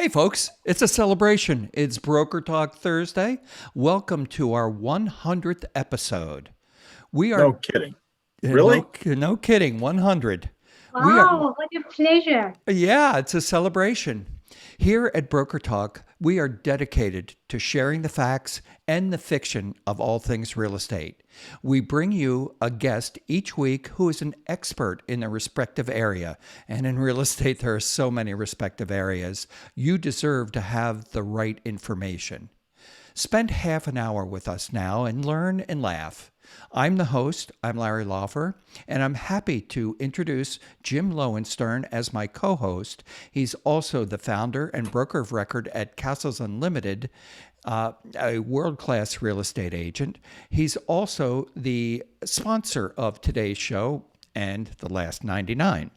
Hey, folks, it's a celebration. It's Broker Talk Thursday. Welcome to our 100th episode. We No are, kidding. no, Really? no kidding, 100. We are, Wow, what a pleasure. yeah, it's a celebration. Here at Broker Talk, we are dedicated to sharing the facts and the fiction of all things real estate. We bring you a guest each week who is an expert in their respective area. And in real estate, there are so many respective areas. You deserve to have the right information. Spend half an hour with us now and learn and laugh. I'm the host, I'm Larry Laufer, and I'm happy to introduce Jim Lowenstern as my co host. He's also the founder and broker of record at Castles Unlimited, a world class real estate agent. He's also the sponsor of today's show and The Last 99.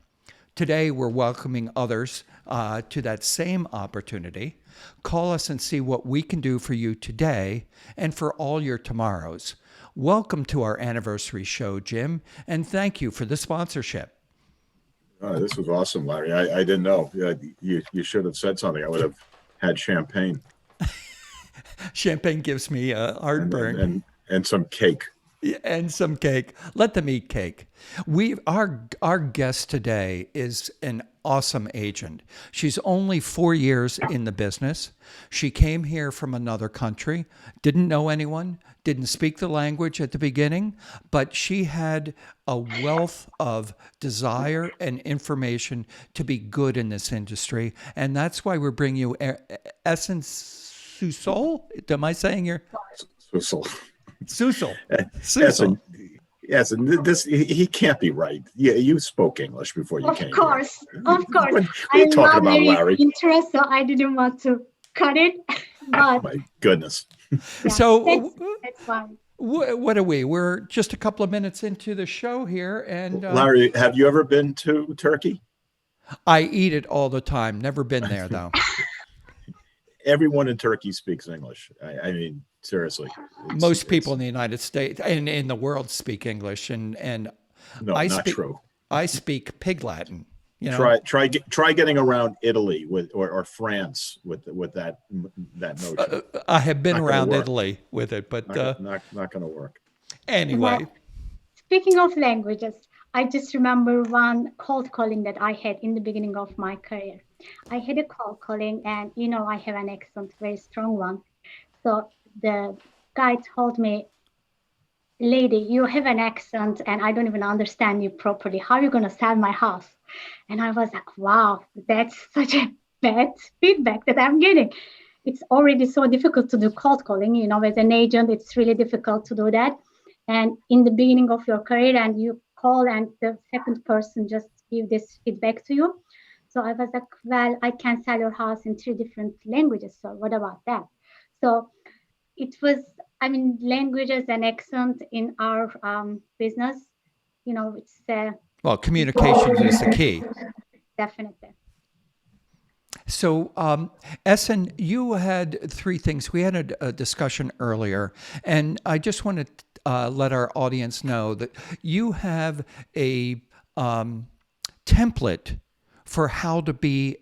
Today, we're welcoming others to that same opportunity. Call us and see what we can do for you today and for all your tomorrows. Welcome to our anniversary show, Jim, and thank you for the sponsorship. This was awesome, Larry. I didn't know. You should have said something. I would have had champagne Champagne gives me a and and heartburn. and, and some cake. And some cake. Let them eat cake. Our guest today is an awesome agent. She's only 4 years in the business. She came here from another country, didn't know anyone, didn't speak the language at the beginning, but she had a wealth of desire and information to be good in this industry, and that's why we're bringing you Essence Susol. Am I saying your So, Susol? yes, Susol. and yes, and this he can't be right. Yeah, you spoke English before you Of came here. course, of course. What are you I'm talking not about, very Larry? interested, so I didn't want to cut it. But My goodness. yeah, So, that's fine. what are we? We're just a couple of minutes into the show here, and Larry, have you ever been to Turkey? I eat it all the time. Never been there, though. Everyone in Turkey speaks English. I mean, seriously, Most people it's in the United States and in the world speak English, and no, I not speak true. I speak Pig Latin. You know, Try getting around Italy with or France with that notion. I have been Not going to around work. Italy with it, but Not going to work. anyway, Well, speaking of languages, I just remember one cold calling that I had in the beginning of my career. I had a cold calling, and I have an accent, very strong one. So the guy told me, lady, you have an accent and I don't even understand you properly. How are you going to sell my house? And I was like, wow, that's such a bad feedback that I'm getting. It's already so difficult to do cold calling. As an agent, it's really difficult to do that. And in the beginning of your career, and you call and the second person just give this feedback to you. So I was like, well, I can sell your house in three different languages. So what about that? So it was, I mean, languages and accent in our business, it's well, communications is the key. definitely. So, Essen, you had three things. We had a discussion earlier, and I just want to let our audience know that you have a template for how to be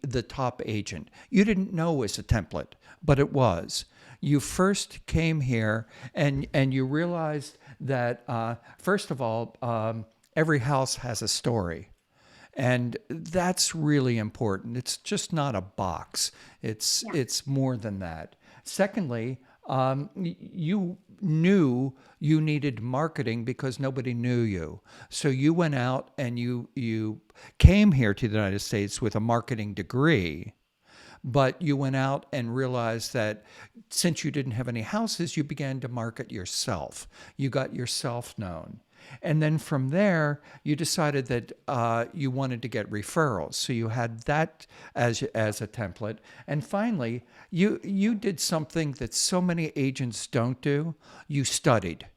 the top agent. You didn't know it was a template, but it was. You first came here and you realized that first of all, every house has a story. And that's really important. It's just not a box. Yeah. It's more than that. Secondly, you knew you needed marketing because nobody knew you. So you went out and you came here to the United States with a marketing degree, but you went out and realized that since you didn't have any houses, you began to market yourself. You got yourself known. And then from there, you decided that you wanted to get referrals. So you had that as a template. And finally, you did something that so many agents don't do. You studied.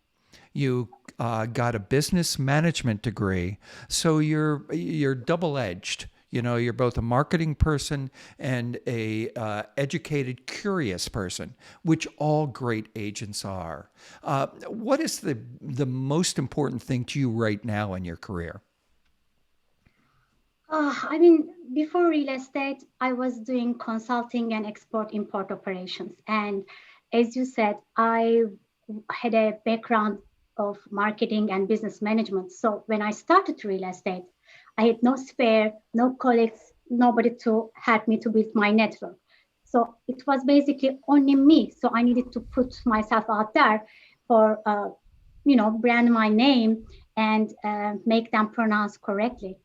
You got a business management degree, so you're double edged. You're both a marketing person and a educated, curious person, which all great agents are. What is the most important thing to you right now in your career? I mean, before real estate, I was doing consulting and export-import operations. And as you said, I had a background of marketing and business management. So when I started real estate, I had no spare, no colleagues, nobody to help me to build my network. So it was basically only me. So I needed to put myself out there for, brand my name and make them pronounce correctly.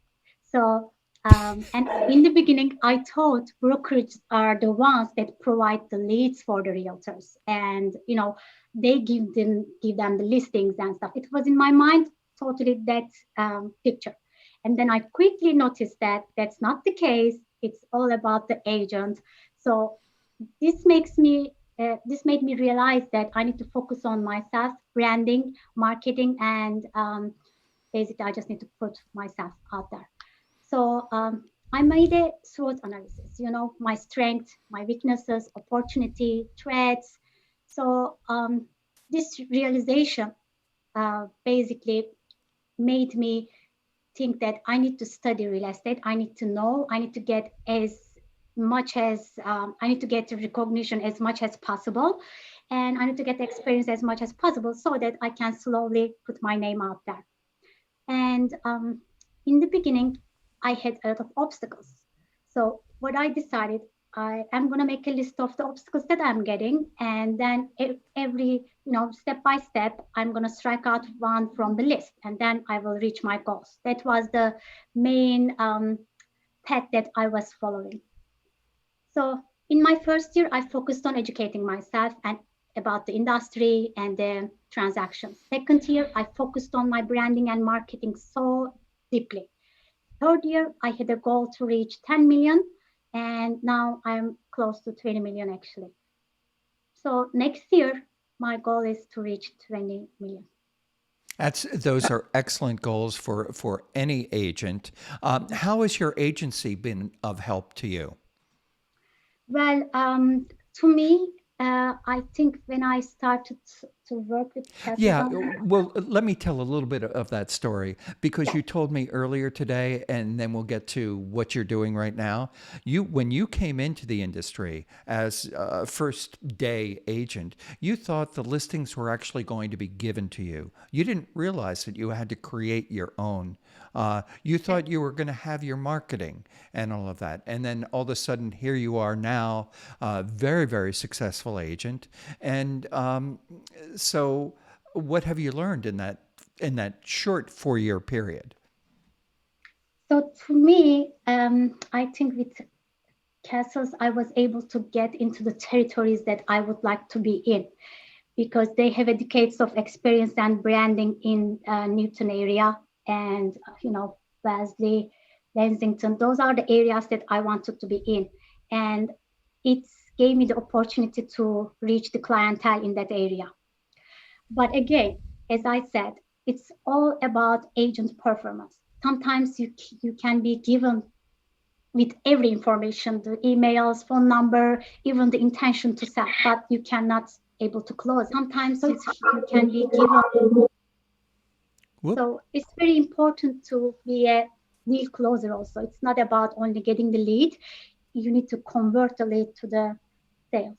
So, and in the beginning, I thought brokerages are the ones that provide the leads for the realtors, and they give them the listings and stuff. It was in my mind totally that picture, and then I quickly noticed that that's not the case. It's all about the agent. So this made me realize that I need to focus on myself, branding, marketing, and basically I just need to put myself out there. So I made a SWOT analysis, my strengths, my weaknesses, opportunity, threats. So this realization basically made me think that I need to study real estate. I need to know, I need to get I need to get recognition as much as possible. And I need to get experience as much as possible so that I can slowly put my name out there. And in the beginning, I had a lot of obstacles. So what I decided, I am going to make a list of the obstacles that I'm getting, and then every step by step, I'm going to strike out one from the list, and then I will reach my goals. That was the main path that I was following. So in my first year, I focused on educating myself and about the industry and the transactions. Second year, I focused on my branding and marketing so deeply. Third year, I had a goal to reach 10 million, and now I'm close to 20 million actually. So next year, my goal is to reach 20 million. Those are excellent goals for any agent. How has your agency been of help to you? Well, to me, I think when I started to work with Yeah, capital, well, let me tell a little bit of that story because yeah, you told me earlier today, and then we'll get to what you're doing right now. When you came into the industry as a first day agent, you thought the listings were actually going to be given to you. You didn't realize that you had to create your own. You thought you were going to have your marketing and all of that. And then all of a sudden, here you are now, very, very successful agent. And so, what have you learned in that short 4-year period? so to me, I think with castles, I was able to get into the territories that I would like to be in because they have a decades of experience and branding in Newton area and Wesley, Lexington. Those are the areas that I wanted to be in, and it gave me the opportunity to reach the clientele in that area. But again, as I said, it's all about agent performance. Sometimes you can be given with every information, the emails, phone number, even the intention to sell, but you cannot able to close. Sometimes you can be given. Whoop. So it's very important to be a deal closer also. It's not about only getting the lead. You need to convert the lead to the sales.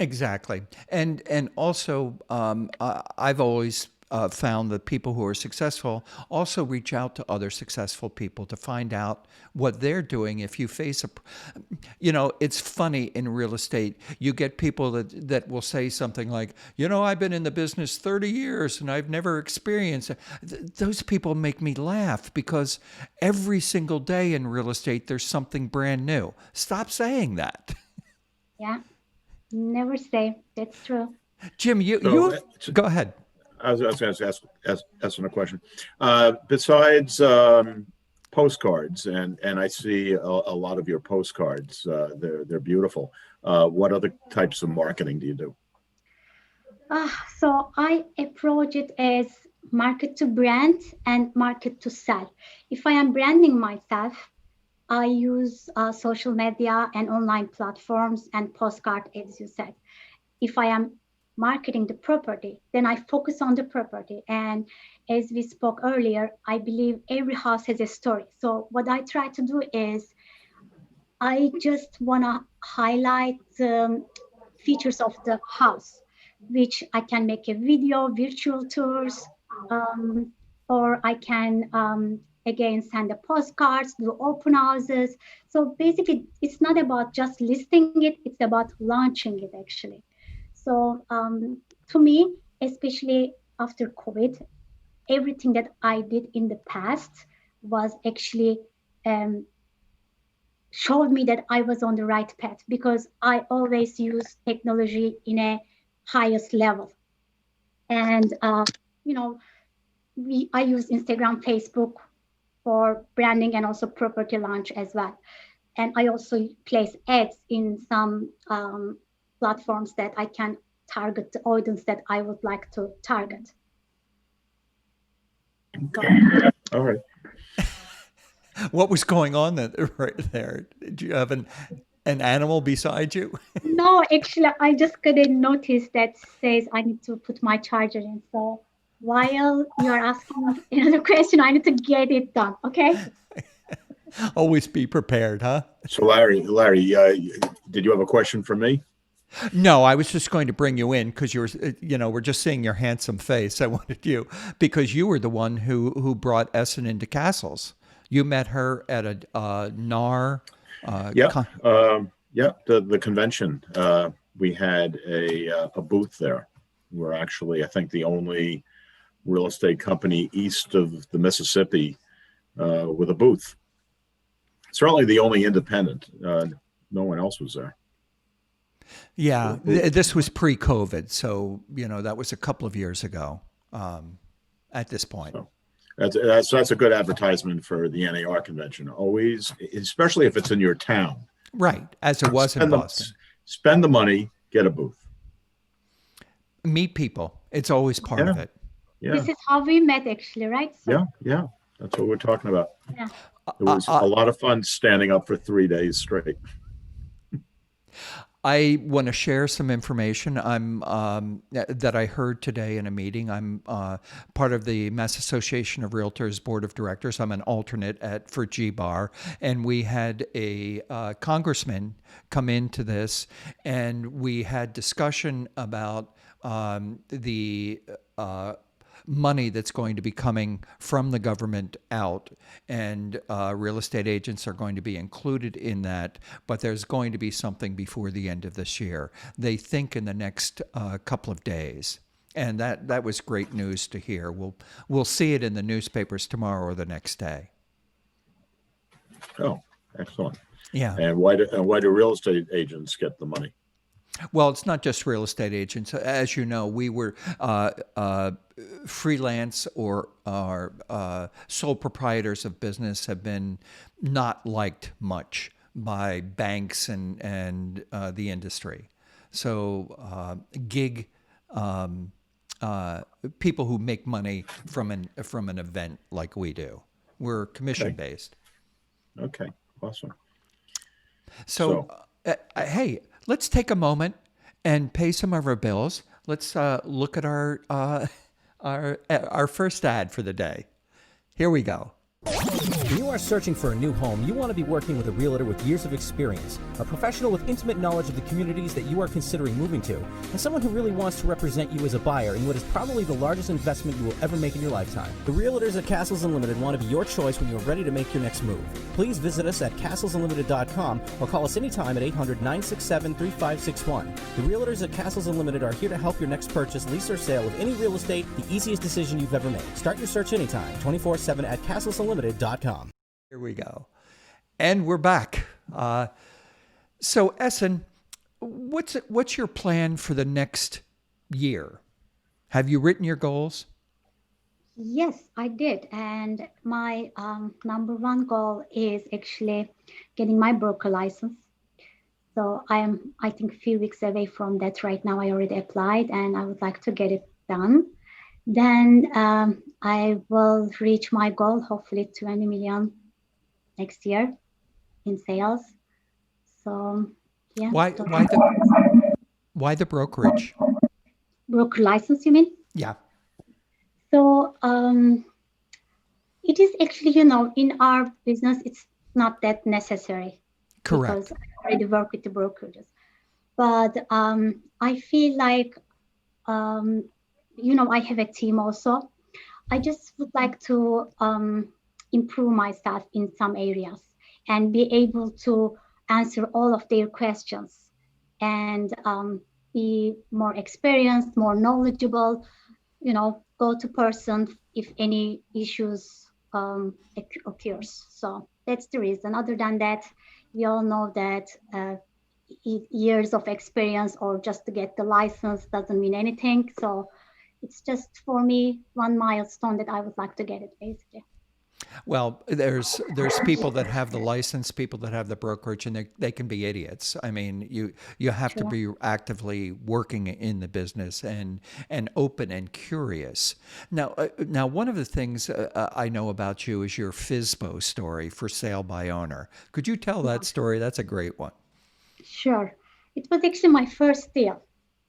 Exactly. And also, I've always found that people who are successful also reach out to other successful people to find out what they're doing. If you face it's funny in real estate, you get people that will say something like, I've been in the business 30 years and I've never experienced it. Those people make me laugh because every single day in real estate, there's something brand new. Stop saying that. Yeah, never say. That's true. Jim, So go ahead. I was going to ask a question. Besides postcards, and I see a lot of your postcards. They're beautiful. What other types of marketing do you do? So I approach it as market to brand and market to sell. If I am branding myself, I use social media and online platforms and postcard, as you said. If I am marketing the property, then I focus on the property. And as we spoke earlier, I believe every house has a story. So what I try to do is I just want to highlight features of the house, which I can make a video, virtual tours, um, or I can again send the postcards, do open houses. So basically, it's not about just listing it; it's about launching it actually. So to me, especially after COVID, everything that I did in the past was actually um, showed me that I was on the right path because I always use technology in a highest level. And, you know, I use Instagram, Facebook for branding and also property launch as well. And I also place ads in some platforms that I can target the audience that I would like to target. Okay. All right. What was going on right there? Did you have an animal beside you? No, actually, I just got a notice that says I need to put my charger in. So while you are asking another question, I need to get it done. Okay. Always be prepared, huh? So Larry, did you have a question for me? No, I was just going to bring you in because we're just seeing your handsome face. I wanted you because you were the one who brought Esin into Castles. You met her at a NAR. Yeah, the convention. We had a booth there. We're actually, I think, the only real estate company east of the Mississippi with a booth. Certainly the only independent. No one else was there. Yeah, this was pre-COVID, so that was a couple of years ago. At this point, so that's a good advertisement for the NAR convention. Always, especially if it's in your town, right? As it was in Boston. Spend the money, get a booth, meet people. It's always part of it. Yeah. This is how we met, actually, right? So, yeah, that's what we're talking about. Yeah. It was a lot of fun standing up for 3 days straight. I want to share some information that I heard today in a meeting. I'm part of the Mass Association of Realtors Board of Directors. I'm an alternate for GBAR, and we had a congressman come into this, and we had discussion about the money that's going to be coming from the government out, and real estate agents are going to be included in that, but there's going to be something before the end of this year. They think in the next couple of days. And that was great news to hear. We'll see it in the newspapers tomorrow or the next day. Oh, excellent. Yeah. And why do real estate agents get the money? Well, it's not just real estate agents. As you know, we were freelance or sole proprietors of business have been not liked much by banks and the industry. So gig people who make money from an event like we do. We're commission based. Okay, awesome. So hey, let's take a moment and pay some of our bills. Let's look at our first ad for the day. Here we go. When you are searching for a new home, you want to be working with a realtor with years of experience, a professional with intimate knowledge of the communities that you are considering moving to, and someone who really wants to represent you as a buyer in what is probably the largest investment you will ever make in your lifetime. The realtors at Castles Unlimited want to be your choice when you are ready to make your next move. Please visit us at castlesunlimited.com or call us anytime at 800-967-3561. The realtors at Castles Unlimited are here to help your next purchase, lease, or sale of any real estate the easiest decision you've ever made. Start your search anytime, 24/7 at castlesunlimited.com. Here we go. And we're back. So Esin, what's your plan for the next year? Have you written your goals? Yes, I did. And my number one goal is actually getting my broker license. So I think, a few weeks away from that right now. I already applied and I would like to get it done. Then I will reach my goal, hopefully 20 million next year in sales. So yeah. Why the brokerage? broker license, you mean? Yeah. So it is actually, in our business, it's not that necessary because Correct. I already work with the brokerages. But I feel like, I have a team also. I just would like to improve myself in some areas and be able to answer all of their questions and be more experienced, more knowledgeable, go to person if any issues occurs. So that's the reason. Other than that, we all know that years of experience or just to get the license doesn't mean anything. So it's just for me one milestone that I would like to get it basically. Well, there's people that have the license, people that have the brokerage, and they can be idiots. I mean, you have to Sure. be actively working in the business and open and curious. Now one of the things I know about you is your FISBO story, for sale by owner. Could you tell that story? That's a great one. Sure. It was actually my first deal.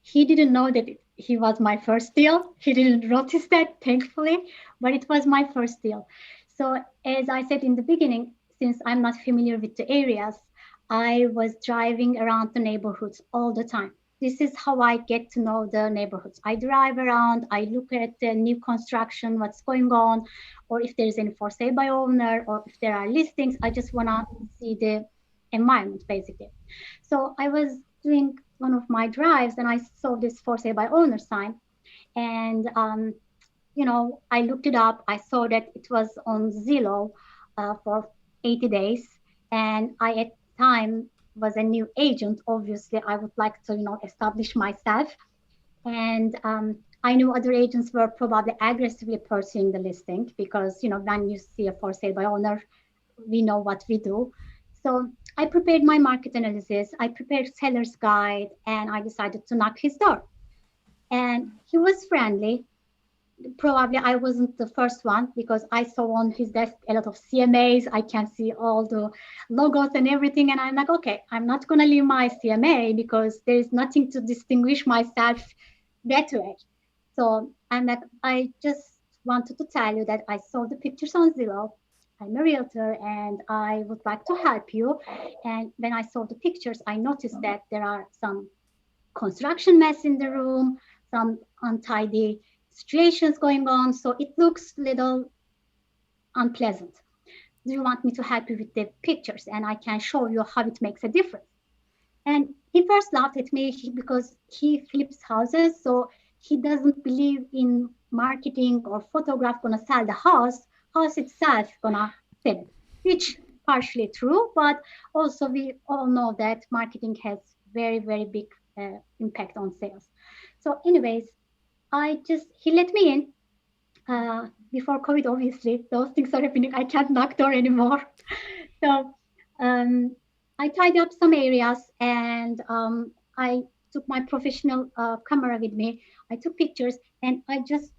He didn't know that he was my first deal. He didn't notice that, thankfully, but it was my first deal. So, as I said in the beginning, since I'm not familiar with the areas, I was driving around the neighborhoods all the time. This is how I get to know the neighborhoods. I drive around, I look at the new construction, what's going on, or if there's any for sale by owner, or if there are listings. I just want to see the environment, basically. So I was doing one of my drives and I saw this for sale by owner sign. And, I looked it up. I saw that it was on Zillow for 80 days. And I, at the time, was a new agent. Obviously, I would like to, establish myself. And I knew other agents were probably aggressively pursuing the listing because, when you see a for sale by owner, we know what we do. So I prepared my market analysis, I prepared seller's guide, and I decided to knock his door. And he was friendly. Probably I wasn't the first one because I saw on his desk a lot of CMAs. I can see all the logos and everything. And I'm like, okay, I'm not going to leave my CMA because there's nothing to distinguish myself that way. So I'm like, I just wanted to tell you that I saw the pictures on Zillow. I'm a realtor and I would like to help you. And when I saw the pictures, I noticed that there are some construction mess in the room, some untidy situations going on. So it looks a little unpleasant. Do you want me to help you with the pictures? And I can show you how it makes a difference. And he first laughed at me because he flips houses. So he doesn't believe in marketing or photograph gonna sell the house itself gonna sell it, which partially true, but also we all know that marketing has very, very big impact on sales. So anyways, he let me in before COVID, obviously, those things are happening. I can't knock door anymore. So I tied up some areas and I took my professional camera with me. I took pictures and I just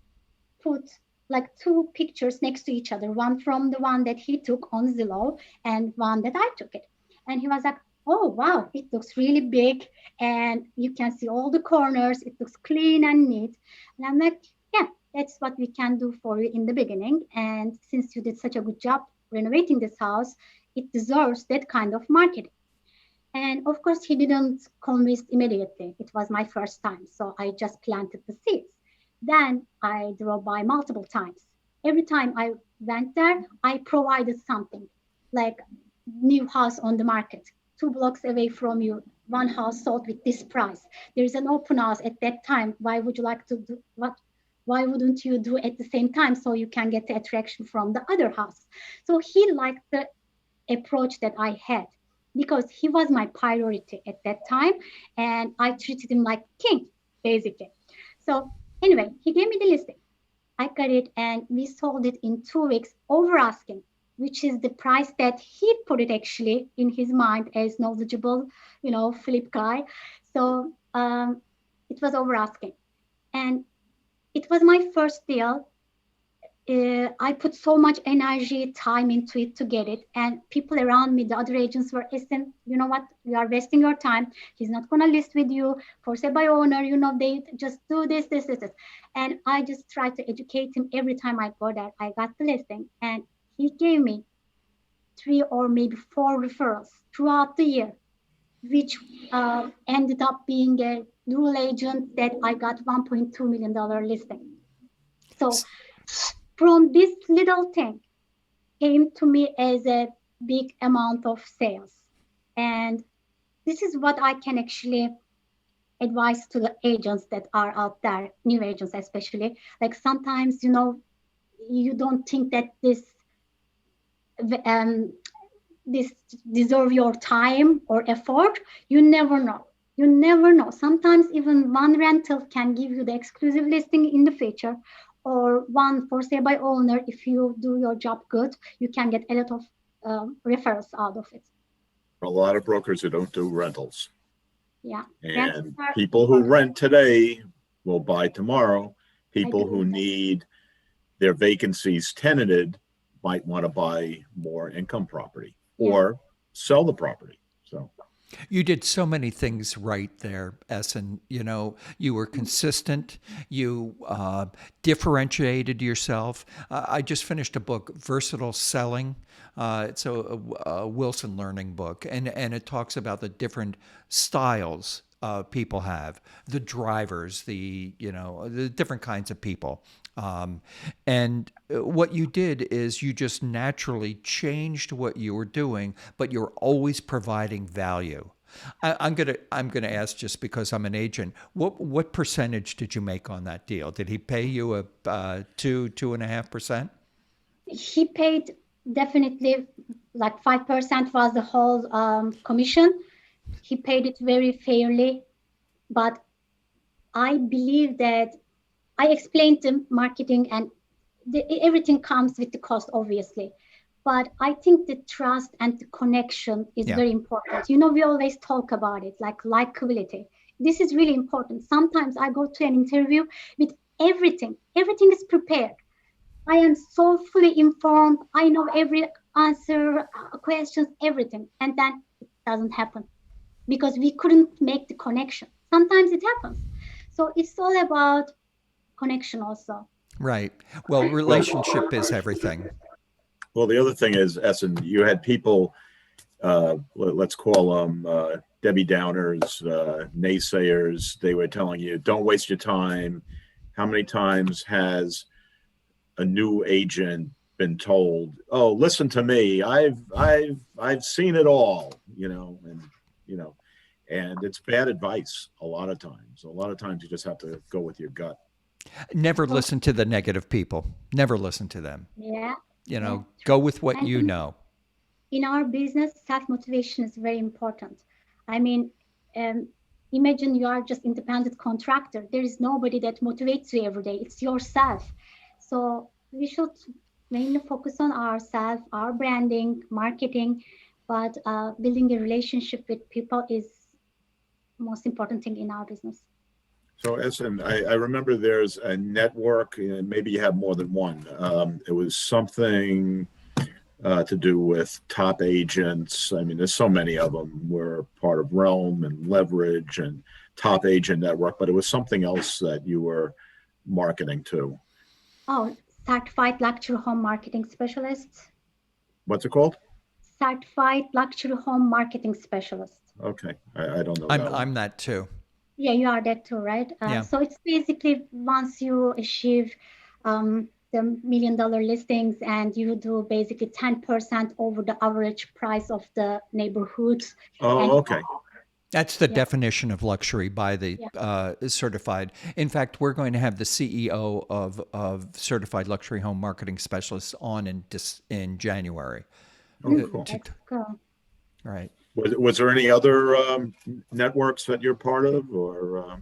put like two pictures next to each other, one from the one that he took on Zillow and one that I took it. And he was like, oh, wow, it looks really big and you can see all the corners. It looks clean and neat. And I'm like, yeah, that's what we can do for you in the beginning. And since you did such a good job renovating this house, it deserves that kind of marketing. And of course, he didn't convince immediately. It was my first time. So I just planted the seeds. Then I drove by multiple times. Every time I went there, I provided something like new house on the market, 2 blocks away from you, one house sold with this price. There's an open house at that time. Why would you like to do what? Why wouldn't you do at the same time so you can get the attraction from the other house? So he liked the approach that I had because he was my priority at that time. And I treated him like king, basically. So anyway, he gave me the listing. I got it and we sold it in 2 weeks over asking, which is the price that he put it actually in his mind as knowledgeable, flip guy. So it was over asking. And it was my first deal I put so much energy, time into it to get it. And people around me, the other agents were, listen, you know what? You are wasting your time. He's not going to list with you for sale by owner. You know, they just do this. And I just tried to educate him every time I go there. I got the listing and he gave me 3 or maybe 4 referrals throughout the year, which ended up being a dual agent that I got $1.2 million listing. So from this little thing came to me as a big amount of sales. And this is what I can actually advise to the agents that are out there, new agents especially. Like sometimes, you know, you don't think that this deserve your time or effort. You never know. You never know. Sometimes even one rental can give you the exclusive listing in the future, or one for sale by owner. If you do your job good, you can get a lot of referrals out of it. A lot of brokers who don't do rentals. Yeah. And people who rent today will buy tomorrow. People who need their vacancies tenanted might want to buy more income property or sell the property. So you did so many things right there, Esin. You know, you were consistent. You differentiated yourself. I just finished a book, Versatile Selling. It's a Wilson Learning book, and it talks about the different styles people have, the drivers, the different kinds of people. And what you did is you just naturally changed what you were doing, but you're always providing value. I'm gonna ask, just because I'm an agent, what percentage did you make on that deal? Did he pay you a 2.5%? He paid definitely like 5% was the whole commission. He paid it very fairly, but I believe that I explained to marketing, and everything comes with the cost, obviously. But I think the trust and the connection is very important. You know, we always talk about it, like likability. This is really important. Sometimes I go to an interview with everything. Everything is prepared. I am so fully informed. I know every answer, questions, everything. And then it doesn't happen because we couldn't make the connection. Sometimes it happens. So it's all about connection also. Right. Well, relationship is everything. Well, the other thing is, Esin, you had people, let's call them Debbie Downers, naysayers. They were telling you, don't waste your time. How many times has a new agent been told, oh, listen to me, I've seen it all, and it's bad advice a lot of times. A lot of times you just have to go with your gut. Never listen to the negative people. Never listen to them. Yeah. Go with what you know. In our business, self-motivation is very important. I mean, imagine you are just independent contractor. There is nobody that motivates you every day. It's yourself. So we should mainly focus on ourselves, our branding, marketing, but building a relationship with people is the most important thing in our business. So, Esin, I remember there's a network, and maybe you have more than one. It was something to do with top agents. I mean, there's so many of them. We're part of Realm and Leverage and Top Agent Network, but it was something else that you were marketing to. Oh, Certified Luxury Home Marketing Specialist. What's it called? Certified Luxury Home Marketing Specialist. Okay, I don't know. I'm that too. Yeah, you are that too, right? So it's basically once you achieve the $1 million listings and you do basically 10% over the average price of the neighborhoods. Oh, okay. That's the definition of luxury by the certified. In fact, we're going to have the CEO of Certified Luxury Home Marketing Specialists on in January. Oh, cool. Let's go. Right. Was there any other networks that you're part of or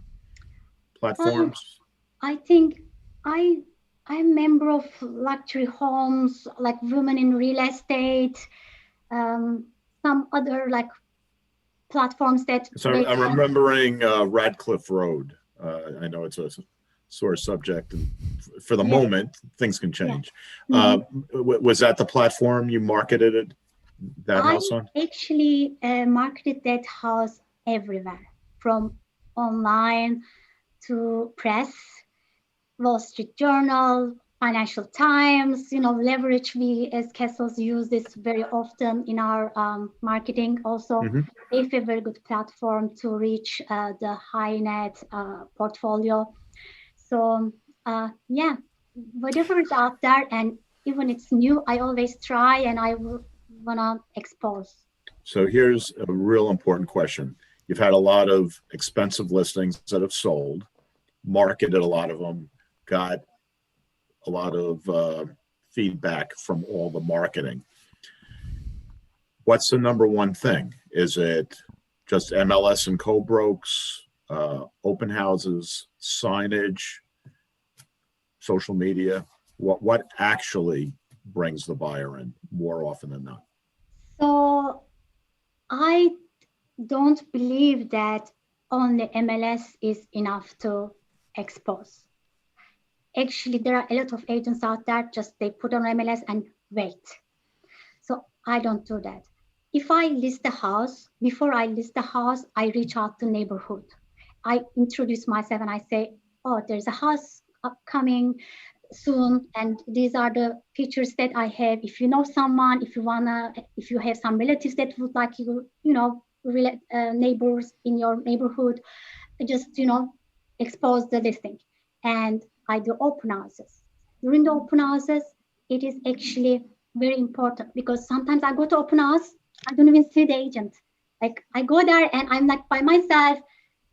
platforms? I think I'm a member of luxury homes, like Women in Real Estate, some other like platforms that. So I'm remembering Radcliffe Road. I know it's a sore subject, and for the Yeah. moment, things can change. Mhm. Was that the platform you marketed it, that I house on? actually marketed that house everywhere, from online to press, Wall Street Journal, Financial Times, Leverage. We as Castles use this very often in our marketing. Also, Mhm. they have a very good platform to reach the high net portfolio. So yeah, whatever is out there, and even it's new, I always try and I wanna expose. So here's a real important question. You've had a lot of expensive listings that have sold, marketed a lot of them, got a lot of feedback from all the marketing. What's the number one thing? Is it just MLS and co-brokes, open houses, signage, social media? What actually brings the buyer in more often than not? So I don't believe that only MLS is enough to expose. Actually, there are a lot of agents out there, just they put on MLS and wait. So I don't do that. If I list the house, before I list the house, I reach out to neighborhood. I introduce myself and I say, oh, there's a house upcoming soon, and these are the features that I have. If you know someone, if you have some relatives that would like neighbors in your neighborhood, just expose the listing. And I do open houses. During the open houses, it is actually very important, because sometimes I go to open house, I don't even see the agent. Like, I go there and I'm like by myself,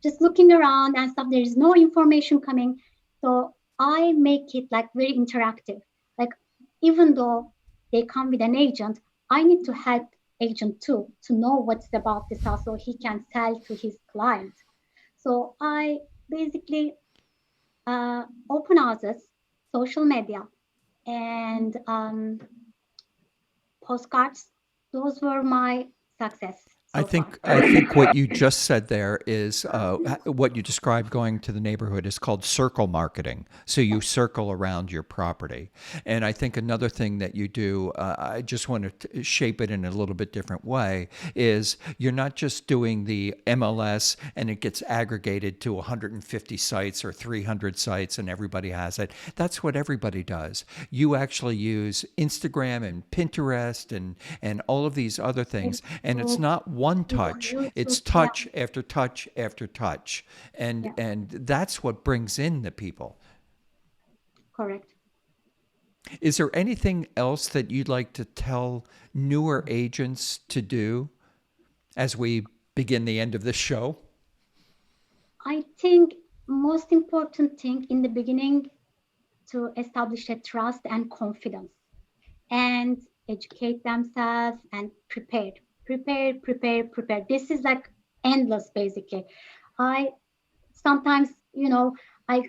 just looking around and stuff. There is no information coming. So I make it like very interactive. Like, even though they come with an agent, I need to help agent too, to know what's about this house so he can sell to his client. So I basically open houses, social media, and postcards. Those were my success I so far. think what you just said there is what you described going to the neighborhood is called circle marketing. So you circle around your property. And I think another thing that you do, I just want to shape it in a little bit different way, is you're not just doing the MLS and it gets aggregated to 150 sites or 300 sites and everybody has it. That's what everybody does. You actually use Instagram and Pinterest and all of these other things. And it's not one touch, it's YouTube, touch after touch after touch. yeah, And that's what brings in the people. correct. Is there anything else that you'd like to tell newer agents to do as we begin the end of this show? I think most important thing in the beginning, to establish a trust and confidence, and educate themselves and prepare. This is like endless, basically. I sometimes, I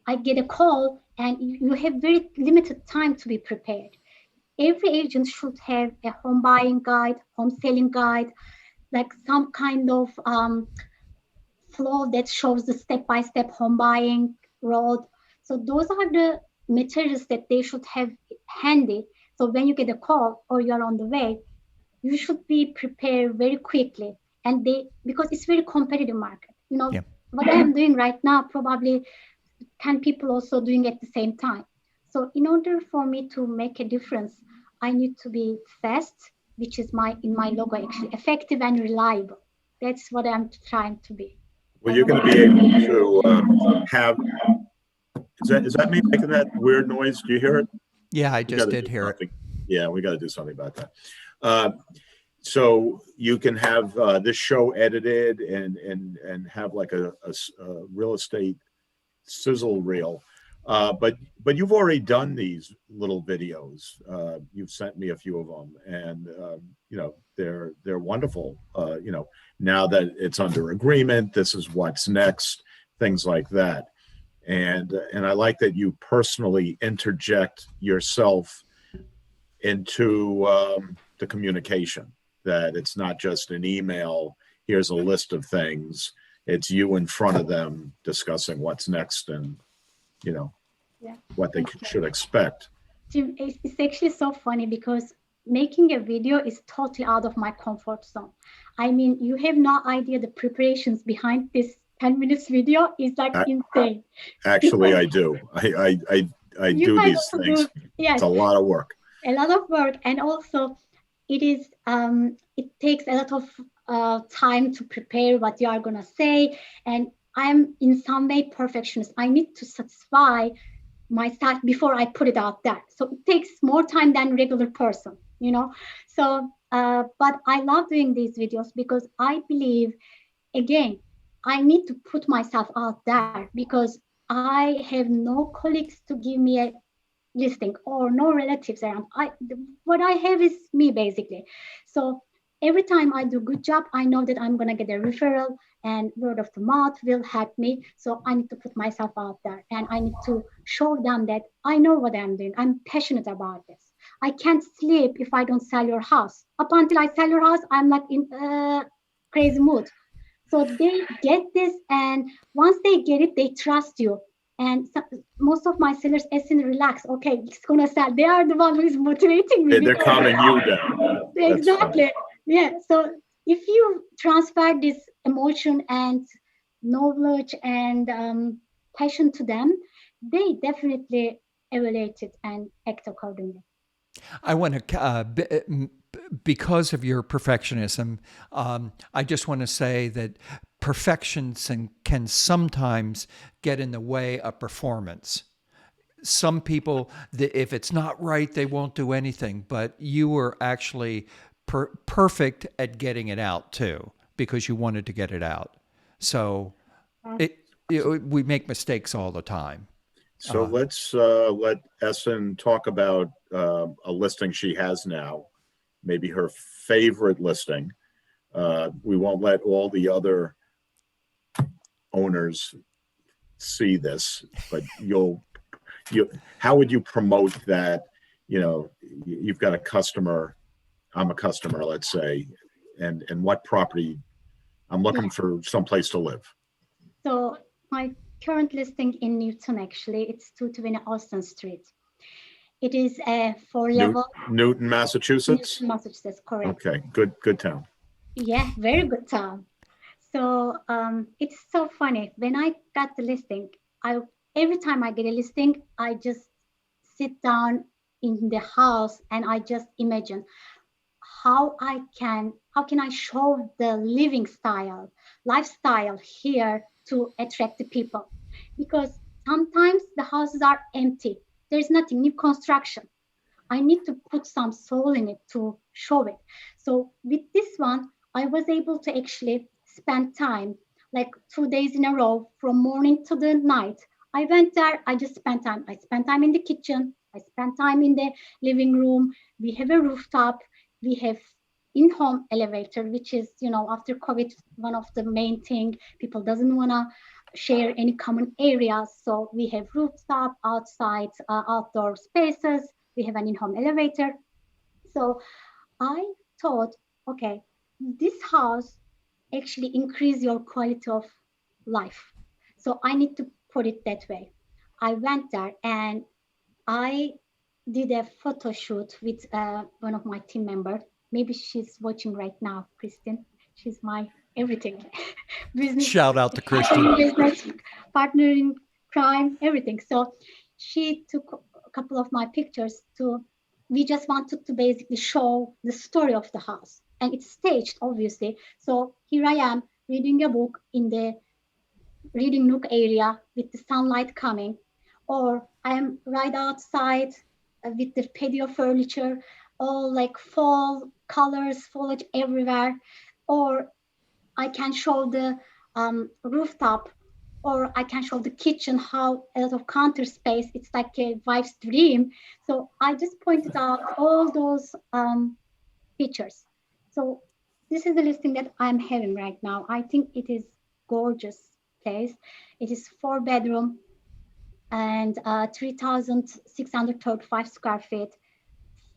I get a call and you have very limited time to be prepared. Every agent should have a home buying guide, home selling guide, like some kind of flow that shows the step-by-step home buying road. So those are the materials that they should have handy. So when you get a call or you're on the way, you should be prepared very quickly. And because it's very competitive market. Yeah. What I'm doing right now, probably 10 people also doing at the same time. So in order for me to make a difference, I need to be fast, which is in my logo actually, effective and reliable. That's what I'm trying to be. Well, you're going to be able to have. Is that me making that weird noise? Do you hear it? Yeah, I We just gotta did do hear it. something. Yeah, we got to do something about that. So you can have this show edited and have like a real estate sizzle reel. But you've already done these little videos. You've sent me a few of them, and they're wonderful. Now that it's under agreement, this is what's next, things like that. And I like that you personally interject yourself into the communication. That it's not just an email. Here's a list of things. It's you in front of them discussing what's next and you know, Yeah. what they should expect. Jim, it's actually so funny because making a video is totally out of my comfort zone. I mean, you have no idea the preparations behind this 10 minutes video is like I- insane. Actually, I do. I You do guys these also things. yes, It's a lot of work. a lot of work, and also it takes a lot of time to prepare what you are gonna say. And I'm in some way perfectionist. I need to satisfy myself before I put it out there. So it takes more time than regular person, you know. So, but I love doing these videos because I believe, again, I need to put myself out there because I have no colleagues to give me a listing or no relatives around. What I have is me basically. So every time I do good job, I know that I'm gonna get a referral and word of the mouth will help me. So I need to put myself out there and I need to show them that I know what I'm doing. I'm passionate about this. I can't sleep if I don't sell your house. Up until I sell your house, I'm like in a crazy mood. So they get this, and once they get it, they trust you. And so, most of my sellers, Esin, relax. Okay, it's gonna sell. They are the one who is motivating me. They're calming you down. Exactly. Yeah. So if you transfer this emotion and knowledge and passion to them, they definitely evaluate it and act accordingly. I want to, because of your perfectionism, I just want to say that perfection can sometimes get in the way of performance. Some people, if it's not right, they won't do anything, but you were actually perfect at getting it out too, because you wanted to get it out. So we make mistakes all the time. So let's let Esin talk about a listing she has now, maybe her favorite listing. We won't let all the other owners see this, but how would you promote that? You know, you've got a customer, I'm a customer, let's say, and what property I'm looking for someplace to live. So my current listing in Newton, actually, it's 220 Austin Street. It is a 4-level. Newton, Massachusetts? Newton, Massachusetts, correct. Okay, good town. Yeah, very good town. So it's so funny. When I got the listing, every time I get a listing, I just sit down in the house and I just imagine how can I show the living style, lifestyle here to attract the people. Because sometimes the houses are empty. There's nothing, new construction. I need to put some soul in it to show it. So with this one, I was able to actually spend time, like 2 days in a row, from morning to the night. I went there, I just spent time. I spent time in the kitchen. I spent time in the living room. We have a rooftop. We have in-home elevator, which is, after COVID, one of the main thing, people doesn't want to share any common areas. So we have rooftop, outside, outdoor spaces. We have an in-home elevator. So I thought, okay, this house actually increase your quality of life. So I need to put it that way. I went there and I did a photo shoot with one of my team members. Maybe she's watching right now, Kristen. She's my everything. Business. Shout out to Kristen. Business partner in crime, everything. So she took a couple of my pictures we just wanted to basically show the story of the house. And it's staged, obviously. So here I am reading a book in the reading nook area with the sunlight coming, or I'm right outside with the patio furniture, all like fall colors, foliage everywhere, or I can show the rooftop, or I can show the kitchen, how a lot of counter space, it's like a wife's dream. So I just pointed out all those features. So this is the listing that I'm having right now. I think it is gorgeous place. It is 4-bedroom and 3,635 square feet,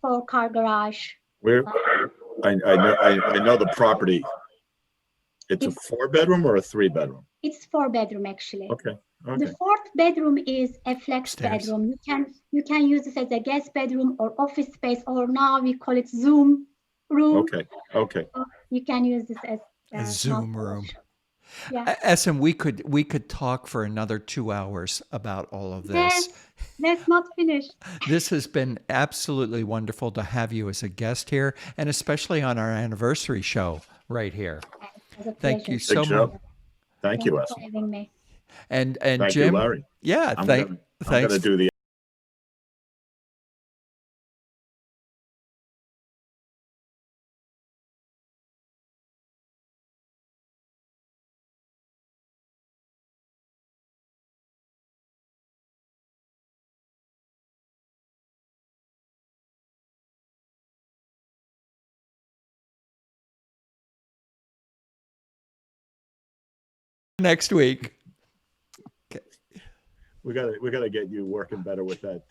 4-car garage. Where I know the property. It's a 4-bedroom or a 3-bedroom? It's 4-bedroom actually. Okay. Okay. The fourth bedroom is a flex Stairs. bedroom. You can use this as a guest bedroom or office space, or now we call it Zoom room. Okay. Okay. You can use this as A Zoom room. Yeah. Essen, we could talk for another 2 hours about all of Yes. this. Let's not finish. This has been absolutely wonderful to have you as a guest here, and especially on our anniversary show right here. It was a Thank you pleasure. so Big show. much. Thank Thank you, you for Essen. having me. And Thank Jim, you, Larry. yeah, I'm thanks. gonna do the Next week. we gotta get you working better with that